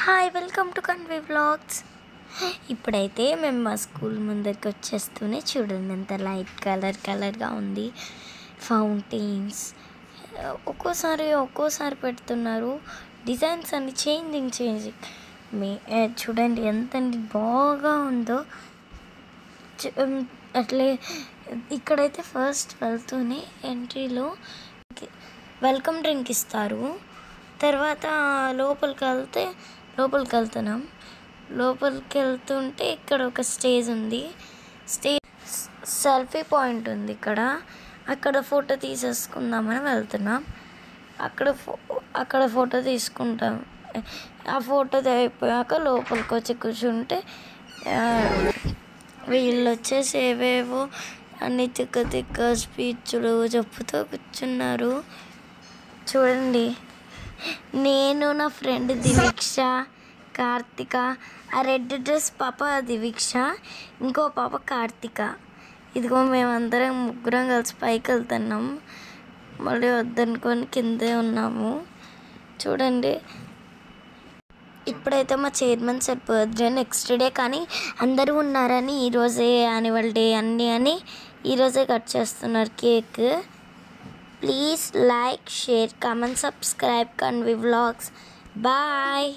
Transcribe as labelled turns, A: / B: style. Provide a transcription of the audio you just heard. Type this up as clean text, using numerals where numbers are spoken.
A: Hi welcome to Kanvi vlogs. ఇప్పుడైతే మేము మా స్కూల్ ముందరికి వచ్చేస్తూనే చూడండి ఎంత లైట్ కలర్గా ఉంది. ఫౌంటైన్స్ ఒక్కోసారి పెడుతున్నారు. డిజైన్స్ అన్ని చేంజింగ్ చూడండి ఎంత బాగా ఉందో. అట్లే ఇక్కడైతే ఫస్ట్ వెళ్తూనే ఎంట్రీలో వెల్కమ్ డ్రింక్ ఇస్తారు. తర్వాత లోపలికి వెళ్తున్నాం. లోపలికి వెళ్తుంటే ఇక్కడ ఒక స్టేజ్ ఉంది. సెల్ఫీ పాయింట్ ఉంది అక్కడ ఫోటో తీసేసుకుందామని వెళ్తున్నాం. అక్కడ ఫోటో తీసుకుంటాం. ఆ ఫోటో అయిపోయాక లోపలికి వచ్చి కూర్చుంటే వీళ్ళు వచ్చేసి ఏవేవో అన్ని తిక్క స్పీచ్లు చెప్పుతూ కూర్చున్నారు. చూడండి, నేను నా ఫ్రెండ్ దివీక్ష, కార్తిక, ఆ రెడ్ డ్రెస్ పాప దివీక్ష, ఇంకో పాప కార్తిక. ఇదిగో మేమందరం ముగ్గురం కలిసి పైకి వెళ్తున్నాం. మళ్ళీ వద్దనుకొని కిందే ఉన్నాము. చూడండి, ఇప్పుడైతే మా chairman sir birthday next day, కానీ అందరూ ఉన్నారని ఈరోజే యాన్యువల్ డే అని ఈరోజే కట్ చేస్తున్నారు cake. Please like, share, comment, subscribe Kanvi Vlogs. Bye.